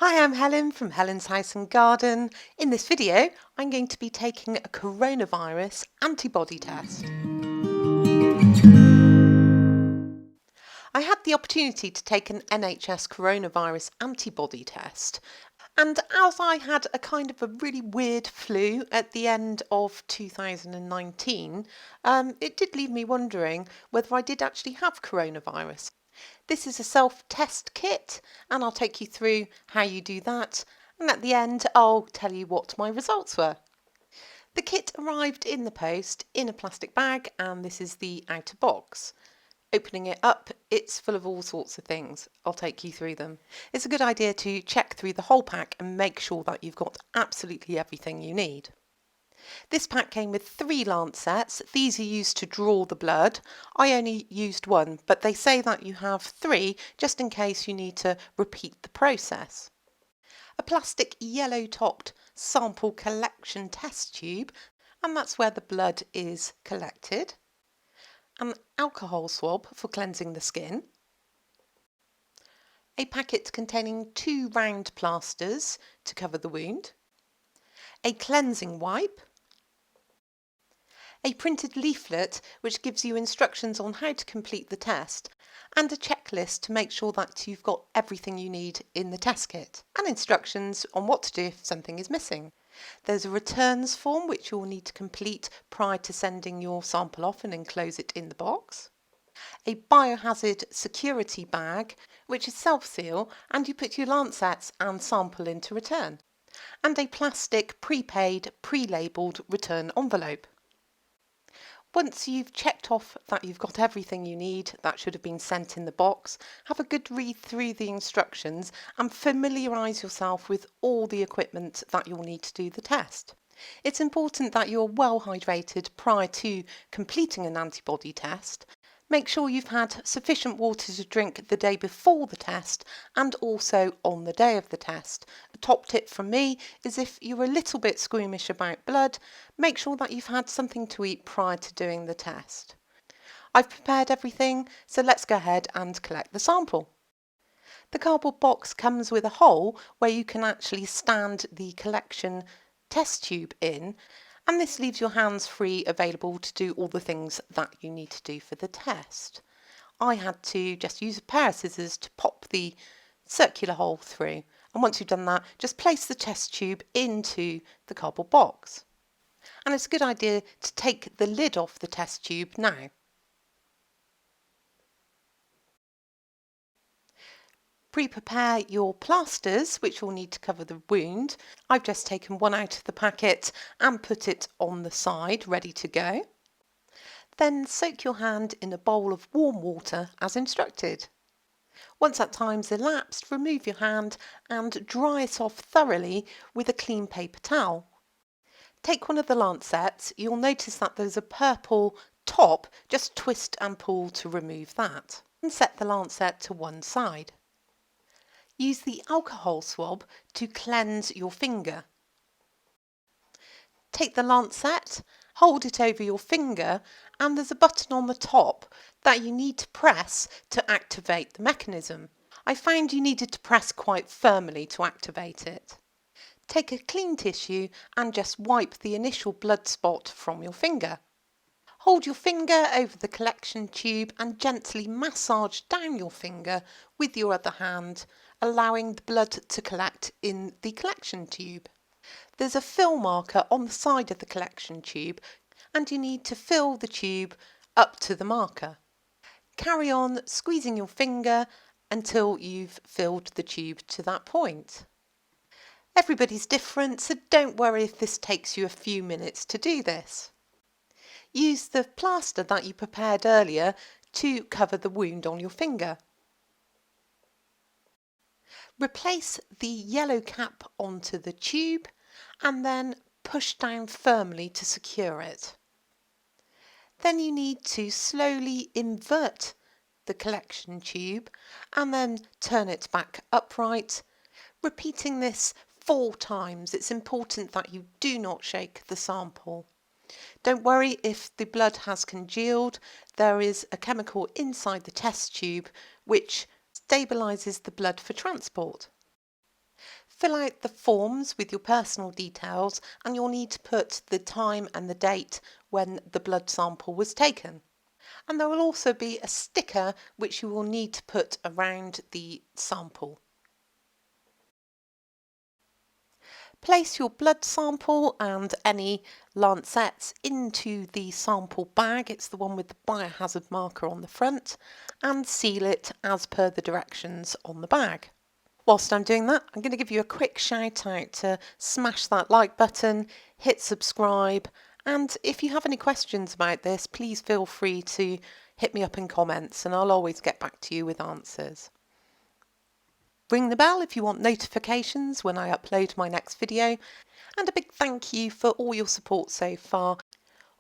Hi, I'm Helen from Helen's House and Garden. In this video, I'm going to be taking a coronavirus antibody test. I had the opportunity to take an NHS coronavirus antibody test, and as I had a kind of a really weird flu at the end of 2019, it did leave me wondering whether I did actually have coronavirus. This is a self-test kit, and I'll take you through how you do that, and at the end I'll tell you what my results were. The kit arrived in the post in a plastic bag, and this is the outer box. Opening it up, it's full of all sorts of things. I'll take you through them. It's a good idea to check through the whole pack and make sure that you've got absolutely everything you need. This pack came with 3 lancets. These are used to draw the blood. I only used 1, but they say that you have 3 just in case you need to repeat the process. A plastic yellow-topped sample collection test tube, and that's where the blood is collected. An alcohol swab for cleansing the skin. A packet containing 2 round plasters to cover the wound. A cleansing wipe. A printed leaflet which gives you instructions on how to complete the test, and a checklist to make sure that you've got everything you need in the test kit, and instructions on what to do if something is missing. There's a returns form which you'll need to complete prior to sending your sample off and enclose it in the box. A biohazard security bag which is self-seal, and you put your lancets and sample into return. And a plastic prepaid, pre-labelled return envelope. Once you've checked off that you've got everything you need that should have been sent in the box, have a good read through the instructions and familiarise yourself with all the equipment that you'll need to do the test. It's important that you're well hydrated prior to completing an antibody test. Make sure you've had sufficient water to drink the day before the test and also on the day of the test. A top tip from me is if you're a little bit squeamish about blood, make sure that you've had something to eat prior to doing the test. I've prepared everything, so let's go ahead and collect the sample. The cardboard box comes with a hole where you can actually stand the collection test tube in, and this leaves your hands free, available to do all the things that you need to do for the test. I had to just use a pair of scissors to pop the circular hole through, and once you've done that, just place the test tube into the cardboard box. And it's a good idea to take the lid off the test tube now. Pre-prepare your plasters, which will need to cover the wound. I've just taken one out of the packet and put it on the side, ready to go. Then soak your hand in a bowl of warm water as instructed. Once that time's elapsed, remove your hand and dry it off thoroughly with a clean paper towel. Take one of the lancets. You'll notice that there's a purple top. Just twist and pull to remove that. And set the lancet to one side. Use the alcohol swab to cleanse your finger. Take the lancet, hold it over your finger, and there's a button on the top that you need to press to activate the mechanism. I found you needed to press quite firmly to activate it. Take a clean tissue and just wipe the initial blood spot from your finger. Hold your finger over the collection tube and gently massage down your finger with your other hand, allowing the blood to collect in the collection tube. There's a fill marker on the side of the collection tube, and you need to fill the tube up to the marker. Carry on squeezing your finger until you've filled the tube to that point. Everybody's different, so don't worry if this takes you a few minutes to do this. Use the plaster that you prepared earlier to cover the wound on your finger. Replace the yellow cap onto the tube and then push down firmly to secure it. Then you need to slowly invert the collection tube and then turn it back upright, repeating this 4 times. It's important that you do not shake the sample. Don't worry if the blood has congealed. There is a chemical inside the test tube which stabilises the blood for transport. Fill out the forms with your personal details, and you'll need to put the time and the date when the blood sample was taken. And there will also be a sticker which you will need to put around the sample. Place your blood sample and any lancets into the sample bag, it's the one with the biohazard marker on the front, and seal it as per the directions on the bag. Whilst I'm doing that, I'm going to give you a quick shout out to smash that like button, hit subscribe, and if you have any questions about this, please feel free to hit me up in comments and I'll always get back to you with answers. Ring the bell if you want notifications when I upload my next video, and a big thank you for all your support so far.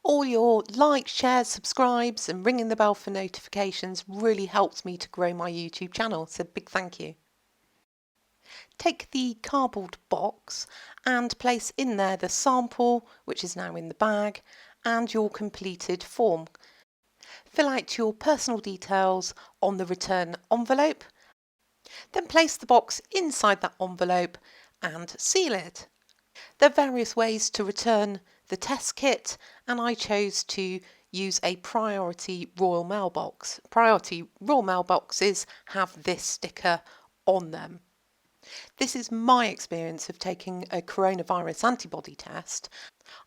All your likes, shares, subscribes and ringing the bell for notifications really helps me to grow my YouTube channel, so big thank you. Take the cardboard box and place in there the sample, which is now in the bag, and your completed form. Fill out your personal details on the return envelope, then place the box inside that envelope and seal it. There are various ways to return the test kit, and I chose to use a priority Royal Mail box. Priority Royal Mail boxes have this sticker on them. This is my experience of taking a coronavirus antibody test.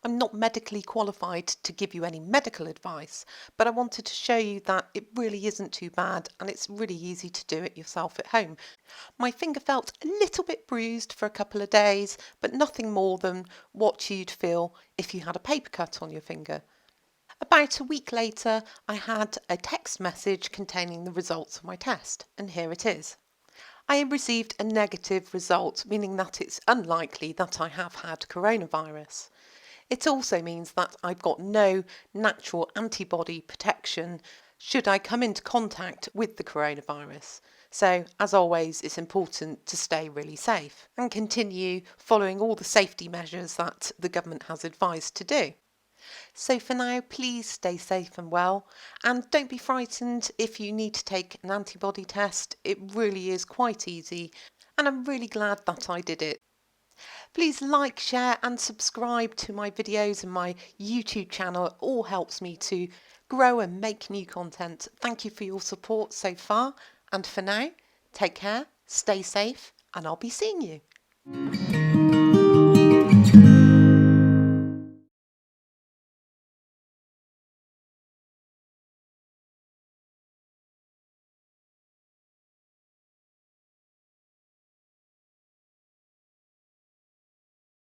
I'm not medically qualified to give you any medical advice, but I wanted to show you that it really isn't too bad and it's really easy to do it yourself at home. My finger felt a little bit bruised for a couple of days, but nothing more than what you'd feel if you had a paper cut on your finger. About a week later, I had a text message containing the results of my test, and here it is. I received a negative result, meaning that it's unlikely that I have had coronavirus. It also means that I've got no natural antibody protection should I come into contact with the coronavirus. So, as always, it's important to stay really safe and continue following all the safety measures that the government has advised to do. So for now, please stay safe and well, and don't be frightened if you need to take an antibody test. It really is quite easy, and I'm really glad that I did it. Please like, share and subscribe to my videos and my YouTube channel. It all helps me to grow and make new content. Thank you for your support so far, and for now, take care, stay safe, and I'll be seeing you.